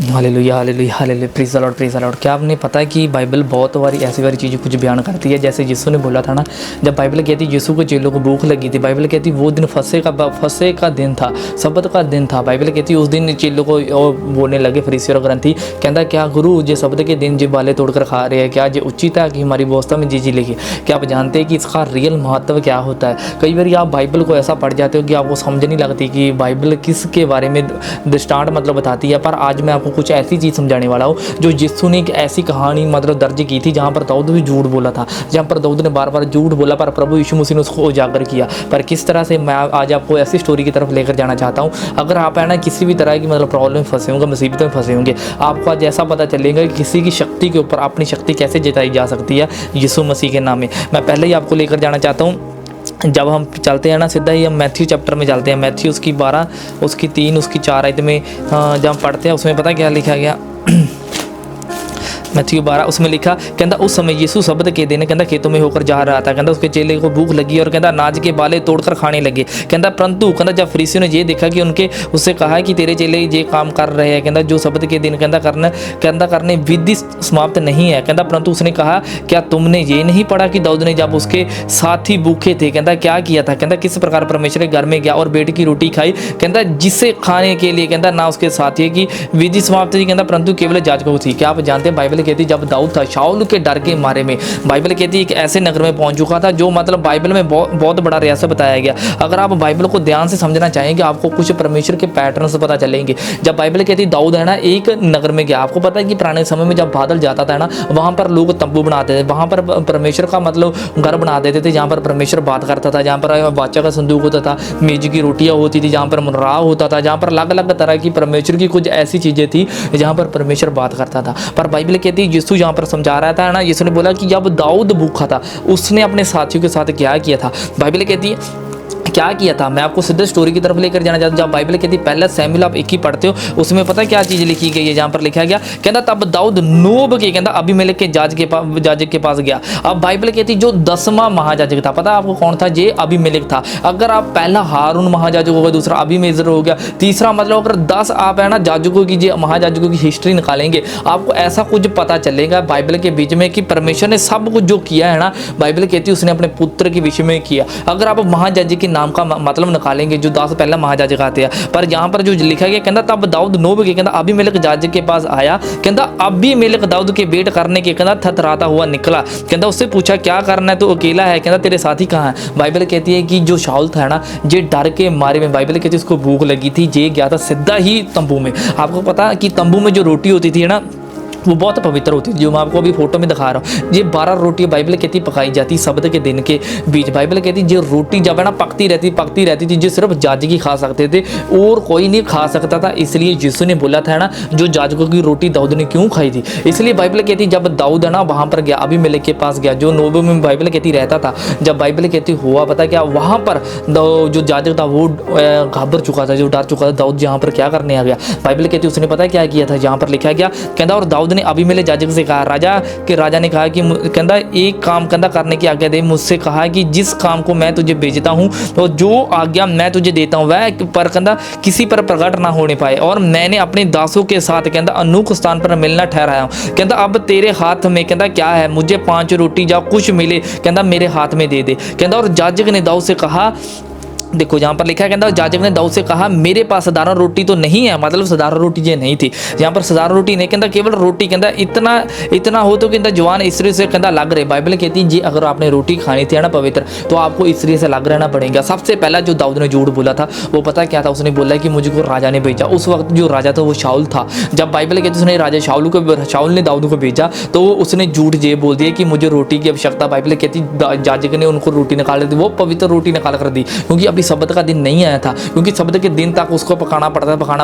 Hallelujah hallelujah hallelujah, praise the Lord praise the Lord. क्या आपने पता है कि बाइबल बहुत बारी ऐसी वाली चीज़ें कुछ बयान करती है। जैसे यीशु ने बोला था ना, जब बाइबल कहती है यीशु को चेलों को भूख लगी थी, बाइबल कहती वो दिन फसह का दिन था, सब्बत का दिन था। बाइबल कहती उस दिन चेलों को बोलने लगे फरीसी और ग्रंथी, कहता क्या गुरु जे सब्त के दिन जे बाले तोड़कर खा रहे हैं, क्या जे उचित है कि हमारी व्यवस्था में जी लिखी? क्या आप जानते हैं कि इसका रियल महत्व क्या होता है? कई बार आप बाइबल को ऐसा पढ़ जाते हो कि आपको समझ नहीं लगती कि बाइबल किसके बारे में दृष्टांत मतलब बताती है। पर आज मैं आपको कुछ ऐसी चीज़ समझाने वाला हूँ जो यीशु ने एक ऐसी कहानी मतलब दर्ज की थी जहाँ पर दाऊद भी झूठ बोला था, जहाँ पर दाऊद ने बार बार झूठ बोला, पर प्रभु यीशु मसीह ने उसको उजागर किया। पर किस तरह से मैं आज आपको ऐसी स्टोरी की तरफ लेकर जाना चाहता हूँ। अगर आप है ना किसी भी तरह की मतलब प्रॉब्लम में फंसे होंगे, मुसीबत में फंसे होंगे, आपको आज ऐसा पता चलेगा कि किसी की शक्ति के ऊपर अपनी शक्ति कैसे जताई जा सकती है यीशु मसीह के नाम में। मैं पहले ही आपको लेकर जाना चाहता हूँ। जब हम चलते हैं ना सीधा ही हम मैथ्यू चैप्टर में चलते हैं, मैथ्यू उसकी 12 उसकी 3 उसकी 4 आयत में जब हम पढ़ते हैं उसमें पता क्या लिखा गया? मैथ्यू 12 उसमें लिखा, कहता उस समय यीशु सब्त के दिन कहता खेतों में होकर जा रहा था, कहता उसके चेले को भूख लगी और कहता अनाज के बाले तोड़कर खाने लगे। कहता परंतु कहता जब फरीसियों ने ये देखा कि उनके उससे कहा कि तेरे चेले ये काम कर रहे हैं, कहता जो सब्त के दिन कहता करने विधि समाप्त नहीं है। कहता परंतु उसने कहा क्या तुमने ये नहीं पढ़ा कि दाऊद ने जब उसके साथी भूखे थे कहता क्या किया था? कहता किस प्रकार परमेश्वर के घर में गया और बेटे की रोटी खाई, कहता जिसे खाने के लिए कहता ना उसके साथी की विधि समाप्त थी, कहता परंतु केवल याजकों थी। क्या आप जानते हैं बाइबल कहती जब दाऊद था शाऊल के डर के मारे में बाइबल कहती एक ऐसे नगर में पहुंच चुका था जो मतलब बाइबल में बहुत बड़ा रियासत बताया गया। अगर आप बाइबल को ध्यान से समझना चाहेंगे आपको कुछ परमेश्वर के पैटर्न्स पता चलेंगे। जब बाइबल कहती दाऊद है ना एक नगर में गया, आपको पता है कि पुराने समय में जब बादल जाता था ना वहां पर लोग तंबू बनाते थे, वहां पर परमेश्वर का मतलब घर बना देते थे जहां पर परमेश्वर बात करता था, जहां पर बादशाह का संदूक होता था, मेज की रोटियां होती थी, जहां पर मुनरा होता था, जहां पर अलग अलग तरह की परमेश्वर की कुछ ऐसी चीजें थी जहां पर परमेश्वर बात करता था। पर बाइबल कहती है यीशु जहां पर समझा रहा था ना, यीशु ने बोला कि जब दाऊद भूखा था उसने अपने साथियों के साथ क्या किया था? बाइबल कहती है क्या किया था? मैं आपको सीधे स्टोरी की तरफ लेकर जाना चाहता हूँ। जब बाइबल कहती पहला सैमुएल आप 1 ही पढ़ते हो उसमें पता क्या चीज़ लिखी गई है? जहाँ पर लिखा गया कहता तब दाऊद नोब के कहता अबीमेलेक के जाजक के पास गया। अब बाइबल कहती जो 10वां महाजाजक था, पता आपको कौन था? ये अबीमेलेक था। अगर आप पहला हारून महाजाजक होगा, दूसरा अबीमेजेर हो गया, तीसरा मतलब अगर 10 आप है ना जाजकों की महाजाजकों की हिस्ट्री निकालेंगे आपको ऐसा कुछ पता चलेगा बाइबल के बीच में कि परमेश्वर ने सब कुछ जो किया है ना बाइबल कहती उसने अपने पुत्र के विषय में किया। अगर आप महाजाजक के नाम का मतलब निकालेंगे जो 10 पहला महाजाजक आते हैं, पर यहाँ पर जो लिखा गया कहता तब दाऊद नोब के कहता अबीमेलेक जाजक के पास आया, कहता अबीमेलेक दाऊद के भेंट करने के कहता थथराता हुआ निकला। कहता उससे पूछा क्या करना है, तो अकेला है, कहता तेरे साथी कहाँ है? बाइबल कहती है कि जो शाऊल था ना ये डर के मारे में बाइबल कहती है उसको भूख लगी थी, ये गया था सीधा ही तंबू में। आपको पता कि तंबू में जो रोटी होती थी ना वो बहुत पवित्र होती थी, जो मैं आपको अभी फोटो में दिखा रहा हूँ। ये 12 रोटी बाइबल कहती पकाई जाती सब्त के दिन के बीच। बाइबल कहती जो रोटी जब है ना पकती रहती थी जो सिर्फ जाजक ही खा सकते थे और कोई नहीं खा सकता था। इसलिए यीशु ने बोला था ना जो जाजकों की रोटी दाऊद ने क्यों खाई थी। इसलिए बाइबल कहती जब दाऊद है ना वहाँ पर गया अबीमेलेक के पास गया जो नोब में बाइबल कहती रहता था, जब बाइबल कहती हुआ पता क्या वहाँ पर जो जाजक था वो घबरा चुका था, जो डर चुका था दाऊद यहाँ पर क्या करने आ गया। बाइबल कहती उसने पता क्या किया था, जहाँ पर लिखा गया कहता और दाऊद ने अबीमेलेक जाजक से कहा राजा ने कहा कि कहता एक काम कहता करने की आज्ञा दे। मुझसे कहा कि जिस काम को मैं तुझे भेजता हूँ तो जो आज्ञा मैं तुझे देता हूँ वह पर कहता किसी पर प्रकट ना होने पाए, और मैंने अपने दासों के साथ कहता अनूख स्थान पर मिलना ठहराया हूँ। कहता अब तेरे हाथ में कहता क्या है? मुझे 5 रोटी या कुछ मिले कहता मेरे हाथ में दे दे। कहता और जाजक ने दाऊद से कहा, देखो जहाँ पर लिखा है कहता जाजक ने दाऊद से कहा मेरे पास साधारण रोटी तो नहीं है, मतलब साधारण रोटी ये नहीं थी, यहाँ पर साधारण रोटी नहीं कहता केवल रोटी कहता इतना हो तो कहता जवान स्त्री से कहता लग रहे। बाइबल कहती जी अगर आपने रोटी खानी थी ना पवित्र तो आपको स्त्री से लग रहना पड़ेगा। सबसे पहला जो दाऊद ने झूठ बोला था वो पता क्या था? उसने बोला कि मुझको राजा ने भेजा। उस वक्त जो राजा था वो शाऊल था। जब बाइबल कहती उसने राजा शाऊल ने दाऊद को भेजा तो उसने झूठ ये बोल दिया कि मुझे रोटी की आवश्यकता। बाइबल कहती जाजक ने उनको रोटी निकाल दी, वो पवित्र रोटी निकाल कर दी क्योंकि अभी सब्त का दिन नहीं आया था, क्योंकि सब्त के दिन तक उसको पकाना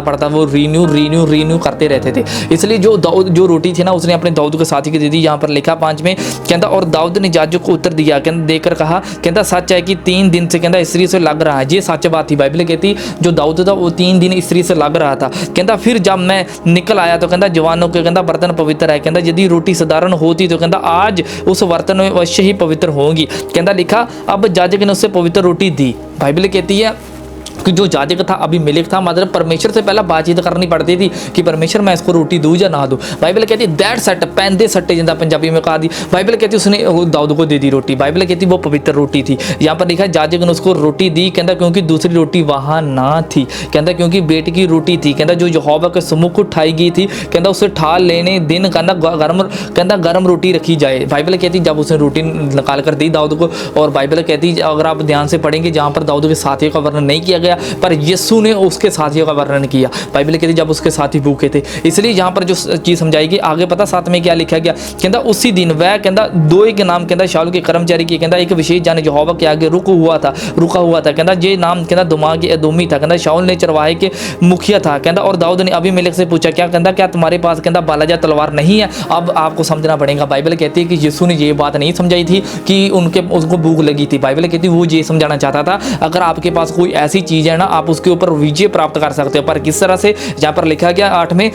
पड़ता वो रीन्यू करते रहते थे। इसलिए जो रोटी थी ना उसने अपने दाऊद के साथी को दे दी। यहाँ पर लिखा 5 में कहता और दाऊद ने जाजक को उत्तर दिया कहता देकर कहा कहता सच है कि 3 दिन से कहता स्त्री से लग रहा है। ये सच बात थी। बाइबल कहती जो दाऊद था वो 3 दिन स्त्री से लग रहा था। कहता फिर जब मैं निकल आया तो कहता जवानों के कहता बर्तन पवित्र है, कहता यदि रोटी साधारण होती तो कहता आज उस बर्तन में अवश्य ही पवित्र होंगी। कहता लिखा अब जाजक ने उससे पवित्र रोटी दी। बाइबल कहती है कि जो याजक था अबीमेलेक था, मतलब परमेश्वर से पहला बातचीत करनी पड़ती थी कि परमेश्वर मैं इसको रोटी दूँ या ना दूँ। बाइबल कहती है दैट सट पैंदे सट्टे जिंदा पंजाबी में कहा दी। बाइबल कहती है उसने दाऊद को दे दी रोटी। बाइबल कहती वो पवित्र रोटी थी। यहाँ पर लिखा याजक ने उसको रोटी दी, कहता क्योंकि दूसरी रोटी वहाँ ना थी, कहता क्योंकि बेटे की रोटी थी, कहता जो यहोवा के सम्मुख उठाई गई थी, कहता उसे ठा लेने दिन कहता गर्म रोटी रखी जाए। बाइबल कहती जब उसने रोटी निकाल कर दी दाऊद को, और बाइबल कहती अगर आप ध्यान से पढ़ेंगे जहाँ पर दाऊद के साथियों का वर्णन नहीं किया गया, पर यीशु ने उसके साथियों का वर्णन किया। बाइबल कहती जब उसके साथी भूखे थे। इसलिए यहाँ पर जो चीज़ समझाएगी आगे पता साथ में क्या लिखा गया, कहता उसी दिन वह कहता दो के नाम कहता शाऊल के कर्मचारी की कहता एक विशेष जाने यहोवा के आगे रुका हुआ था कहता ये नाम कहता दुमाग एदोमी था, कहता शाऊल ने चरवाहे के मुखिया था, कहता और दाऊद ने अबीमेलेक से पूछा क्या तुम्हारे पास कहता बालाजा तलवार नहीं है। अब आपको समझना पड़ेगा, बाइबल कहती है कि यीशु ने ये बात नहीं समझाई थी कि उसको भूख लगी थी। बाइबल कहती है वो ये समझाना चाहता था अगर आपके पास कोई ऐसी चीज़ है ना आप उसके ऊपर विजय प्राप्त कर सकते हो, पर किस तरह से। जहाँ पर लिखा गया 8 में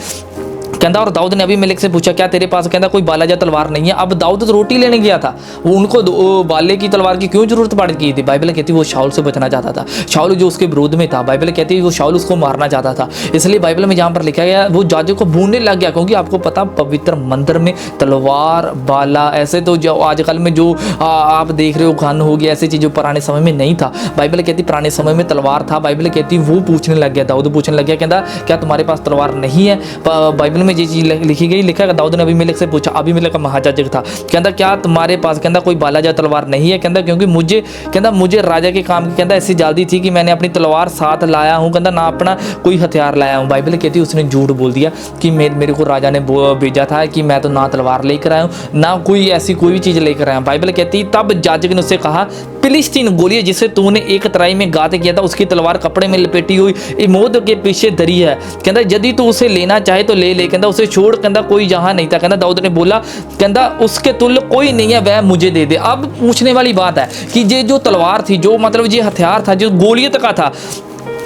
कहता और दाऊद ने अबीमेलेक से पूछा क्या तेरे पास कहता कोई बालाजा तलवार नहीं है। अब दाऊद तो रोटी लेने गया था, उनको बाले की तलवार की क्यों जरूरत पड़ गई थी। बाइबल कहती वो शाऊल से बचना चाहता था, शाऊल जो उसके विरोध में था। बाइबल कहती है वो शाऊल उसको मारना चाहता था, इसलिए बाइबल में जहाँ पर लिखा गया वो याजक को भूनने लग गया, क्योंकि आपको पता पवित्र मंदिर में तलवार बाला ऐसे तो जो आजकल में जो आप देख रहे हो गन हो गया ऐसी चीज़ पुराने समय में नहीं था। बाइबल कहती पुराने समय में तलवार था। बाइबल कहती वो पूछने लग गया, दाऊद पूछने लग गया कहता क्या तुम्हारे पास तलवार नहीं है। बाइबल में ये चीज़ लिखी गई, लिखा है दाऊद ने अबीमेलेक से पूछा, अबीमेलेक का महायाजक था, कहता क्या तुम्हारे पास कहता कोई बालाजा तलवार नहीं है, कहता क्योंकि मुझे राजा के काम की कहता ऐसी जल्दी थी कि मैंने अपनी तलवार साथ लाया हूँ, कहता ना अपना कोई हथियार लाया हूँ। बाइबल कहती है उसने झूठ बोल दिया कि मेरे को राजा ने भेजा था कि मैं तो ना तलवार लेकर आया हूँ ना कोई ऐसी कोई भी चीज़ लेकर आया हूँ। बाइबल कहती तब याजक ने उससे कहा फिलिस्तीन गोलियत जिसे तूने एक तराई में घात किया था उसकी तलवार कपड़े में लपेटी हुई इमोद के पीछे धरी है, कहता यदि तू उसे लेना चाहे तो ले कहता उसे छोड़ कहता कोई यहाँ नहीं था। कहता दाऊद ने बोला कहता उसके तुल्य कोई नहीं है वह मुझे दे दे। अब पूछने वाली बात है कि ये जो तलवार थी जो मतलब ये हथियार था जो गोलियत का था,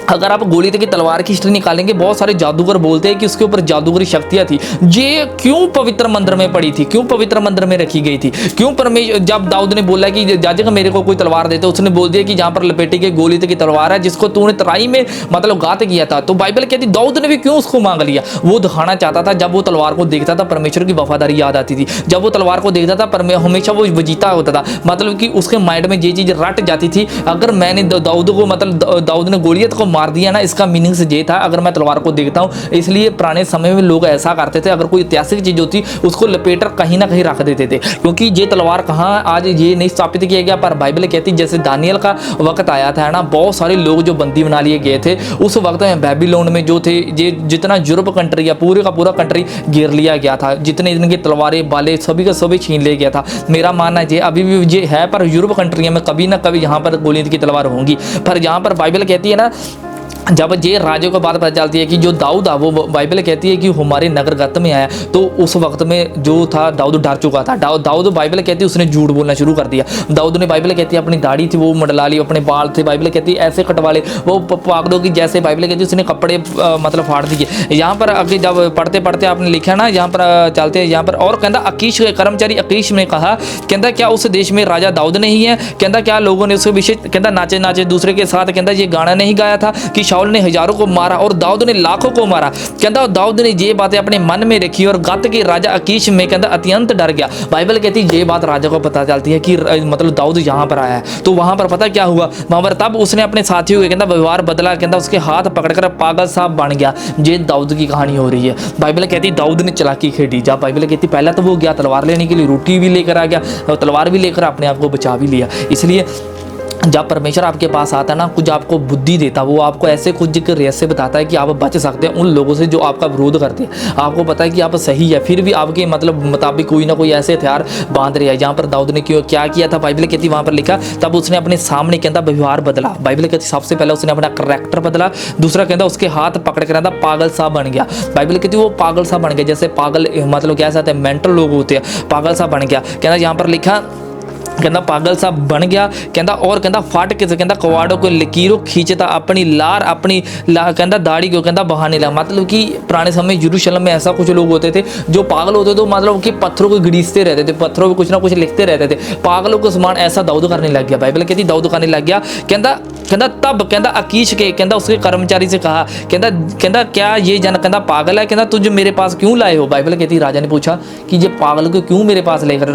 अगर आप गोली की तलवार की हिस्ट्री निकालेंगे बहुत सारे जादूगर बोलते हैं कि उसके ऊपर जादूगरी शक्तियां थी। ये क्यों पवित्र मंदिर में पड़ी थी, क्यों पवित्र मंदिर में रखी गई थी, क्यों परमेश्वर जब दाऊद ने बोला कि याजक मेरे को कोई तलवार देते उसने बोल दिया कि जहाँ पर लपेटी गई गोली की तलवार है जिसको तूने तराई में मतलब घात किया था। तो बाइबल कहती दाऊद ने भी क्यों उसको मांग लिया, वो दिखाना चाहता था। जब वो तलवार को देखता था परमेश्वर की वफादारी याद आती थी, जब वो तलवार को देखता था हमेशा वो जीता होता था, मतलब कि उसके माइंड में ये चीज़ रट जाती थी अगर मैंने दाऊद को मतलब दाऊद ने गोलियत को मार दिया ना, इसका मीनिंग से ये था अगर मैं तलवार को देखता हूँ। इसलिए पुराने समय में लोग ऐसा करते थे, अगर कोई ऐतिहासिक चीज होती उसको लपेटर कहीं ना कहीं रख देते थे, क्योंकि ये तलवार कहाँ आज ये नहीं स्थापित किया गया। पर बाइबल कहती जैसे दानियल का वक्त आया था ना, बहुत सारे लोग जो बंदी बना लिए गए थे उस वक्त में बेबीलोन में जो थे ये जितना यूरोप कंट्री या पूरे का पूरा कंट्री घेर लिया गया था, जितने इनके तलवारें बाले सभी का सभी छीन लिया गया था। मेरा मानना है अभी भी ये है, पर यूरोप कंट्रियों में कभी ना कभी यहाँ पर गोलियों की तलवार होंगी। पर यहाँ पर बाइबल कहती है ना जब ये राजों को बात पता चलती है कि जो दाऊद था वो बाइबल कहती है कि हमारे नगर गत में आया, तो उस वक्त में जो था दाऊद डर चुका था। दाऊद बाइबल कहती है उसने झूठ बोलना शुरू कर दिया। दाऊद ने बाइबल कहती है अपनी दाढ़ी थी वो मंडला ली, अपने बाल थे बाइबल कहती है ऐसे कटवा ले वो पागड़ों की जैसे, बाइबल कहती है उसने कपड़े मतलब फाड़ दिए। यहाँ पर आगे जब पढ़ते पढ़ते आपने लिखा ना, यहाँ पर चलते हैं यहाँ पर और कहता अकीश के कर्मचारी अकीश ने कहा कहता क्या उस देश में राजा दाऊद नहीं है, कहता क्या लोगों ने उसके विषय कहता नाचे नाचे दूसरे के साथ कहता ये गाना नहीं गाया था कि शाऊल ने हजारों को मारा और दाऊद ने लाखों को मारा। कहता दाऊद ने ये बातें अपने मन में रखी और गत के राजा अकीश में कहता अत्यंत डर गया। बाइबल कहती ये बात राजा को पता चलती है कि मतलब दाऊद यहाँ पर आया है। तो वहां पर पता क्या हुआ, वहां पर तब उसने अपने साथियों के कहता व्यवहार बदला, कहता उसके हाथ पकड़कर पागल साहब बन गया। ये दाऊद की कहानी हो रही है। बाइबल कहती दाऊद ने चालाकी खेली। जब बाइबल कहती पहला तो वो गया तलवार लेने के लिए, रोटी भी लेकर आ गया और तलवार भी लेकर अपने आप को बचा भी लिया। इसलिए जब परमेश्वर आपके पास आता है ना, कुछ आपको बुद्धि देता, वो आपको ऐसे कुछ रहस्य बताता है कि आप बच सकते हैं उन लोगों से जो आपका विरोध करते हैं। आपको पता है कि आप सही है, फिर भी आपके मतलब मुताबिक कोई ना कोई ऐसे हथियार बांध रहे हैं। जहाँ पर दाऊद ने क्या किया था, बाइबल कहती वहाँ पर लिखा तब उसने अपने सामने कहता व्यवहार बदला। बाइबल कहती सबसे पहले उसने अपना करैक्टर बदला, दूसरा कहता उसके हाथ पकड़ कर कहता पागल सा बन गया। बाइबल कहती वो पागल सा बन गया, जैसे पागल मतलब क्या कहते हैं मेंटल लोग होते हैं, पागल सा बन गया। कहता यहाँ पर लिखा कहता पागल सा बन गया, कहता और कहता फट के कहता कवाड़ों को लकीरों खींचता, अपनी लार अपनी कहता दाढ़ी को कहता बहाने लगा। मतलब कि पुराने समय यरूशलेम में ऐसा कुछ लोग होते थे जो पागल होते तो मतलब कि पत्थरों को घड़ीसते रहते थे, पत्थरों पे कुछ ना कुछ लिखते रहते थे। पागलों को समान ऐसा दाऊद करने लग गया। बाइबल कहती दाऊद करने लग गया। कहता तब कहता अकीश के कहता उसके कर्मचारी से कहा, कहता क्या ये जन कहता पागल है, कहता तुझे मेरे पास क्यों लाए हो। बाइबल कहती राजा ने पूछा कि ये पागल को क्यों मेरे पास लेकर।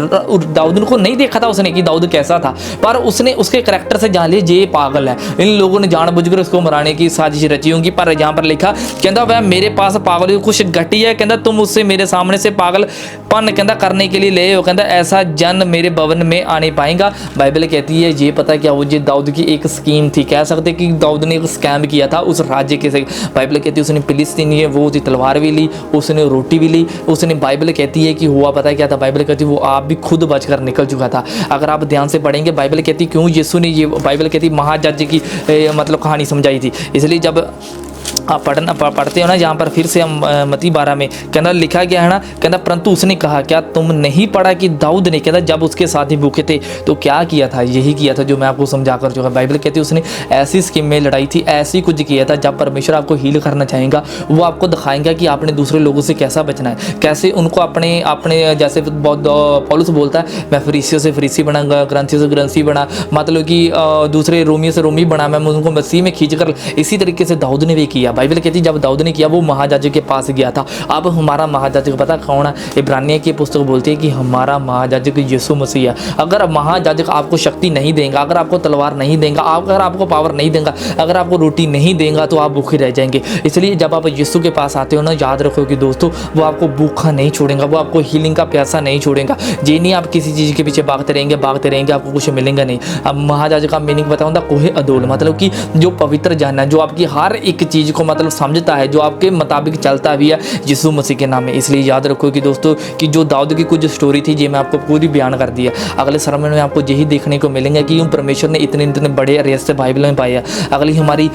दाऊद को नहीं देखा था उसने कि दाऊद कैसा था, पर उसने उसके करैक्टर से जान लिया ये पागल है, इन लोगों ने जानबूझकर उसको मराने की साजिश रची होंगी। पर यहाँ पर लिखा कहता वह मेरे पास पागल कुछ घटी है, कहता तुम उससे मेरे सामने से पागलपन कहता करने के लिए ले हो, कहता ऐसा जन मेरे भवन में आने पाएगा। बाइबल कहती है ये पता क्या वो ये दाऊद की एक स्कीम थी, कह सकते कि दाऊद ने एक स्कैम किया था उस राज्य के से। बाइबल कहती है उसने फिलिस्तीनी है वो तलवार भी ली, उसने रोटी भी ली, उसने बाइबल कहती है कि हुआ पता क्या था। बाइबल कहती है वो आप भी खुद बचकर निकल चुका था। अगर आप ध्यान से पढ़ेंगे बाइबल कहती क्यों यीशु ने ये बाइबल कहती महाजज की मतलब कहानी समझाई थी। इसलिए जब आप पढ़ते हो ना यहाँ पर फिर से हम मत्ती 12 में कहना लिखा गया है ना, कहना परंतु उसने कहा क्या तुम नहीं पढ़ा कि दाऊद ने कहता जब उसके साथी भूखे थे तो क्या किया था, यही किया था जो मैं आपको समझा कर चुका। बाइबल कहती है उसने ऐसी स्कीम में लड़ाई थी, ऐसी कुछ किया था। जब परमेश्वर आपको हील करना चाहेगा वो आपको दिखाएंगा कि आपने दूसरे लोगों से कैसा बचना है, कैसे उनको अपने जैसे पौलुस बोलता है मैं फरीसियों से फरीसी बना, ग्रंथियों से ग्रंथी बना, मतलब कि दूसरे रोमियों से रोमी बना, मैं उनको मसीह में खींच कर। इसी तरीके से दाऊद ने भी किया। बाइबल कहती जब दाऊद ने किया वो महाजाजक के पास गया था। अब हमारा महाजाजक पता कौन है, इब्रानियों की पुस्तक बोलती है कि हमारा महाजाजक यीशु मसीह है। अगर महाजाजक आपको शक्ति नहीं देगा, अगर आपको तलवार नहीं देगा, अगर आपको पावर नहीं देगा, अगर आपको रोटी नहीं देगा तो आप भूखे रह जाएंगे। इसलिए जब आप यीशु के पास आते हो ना याद रखो कि दोस्तों वो आपको भूखा नहीं छोड़ेगा, वो आपको हीलिंग का प्यासा नहीं छोड़ेगा। जी नहीं आप किसी चीज़ के पीछे भागते रहेंगे आपको कुछ मिलेगा नहीं। अब महाजाजक का मीनिंग बताऊँ कोहे अदोल, मतलब कि जो पवित्र जन है, जो आपकी हर एक चीज़ को मतलब समझता है, जो आपके मुताबिक चलता भी है यीशु मसीह के नाम में। इसलिए याद रखो कि दोस्तों कि जो दाऊद की कुछ स्टोरी थी ये मैं आपको पूरी बयान कर दी है। अगले सरमन में आपको यही देखने को मिलेंगे कि परमेश्वर ने इतने बड़े रहस्य बाइबल में पाए हैं। अगली हमारी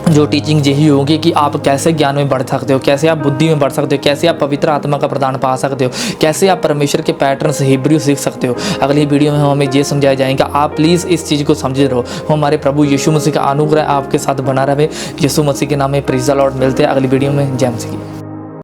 जो टीचिंग यही होगी कि आप कैसे ज्ञान में बढ़ सकते हो, कैसे आप बुद्धि में बढ़ सकते हो, कैसे आप पवित्र आत्मा का प्रदान पा सकते हो, कैसे आप परमेश्वर के पैटर्न्स हिब्रू सीख सकते हो। अगली वीडियो में हमें ये समझाया जाएगा। आप प्लीज़ इस चीज़ को समझे रहो। हमारे प्रभु यीशु मसीह का अनुग्रह आपके साथ बना रहे। यीशु मसीह के नाम में प्रेज़ द लॉर्ड। मिलते हैं अगली वीडियो में। जय मसीह।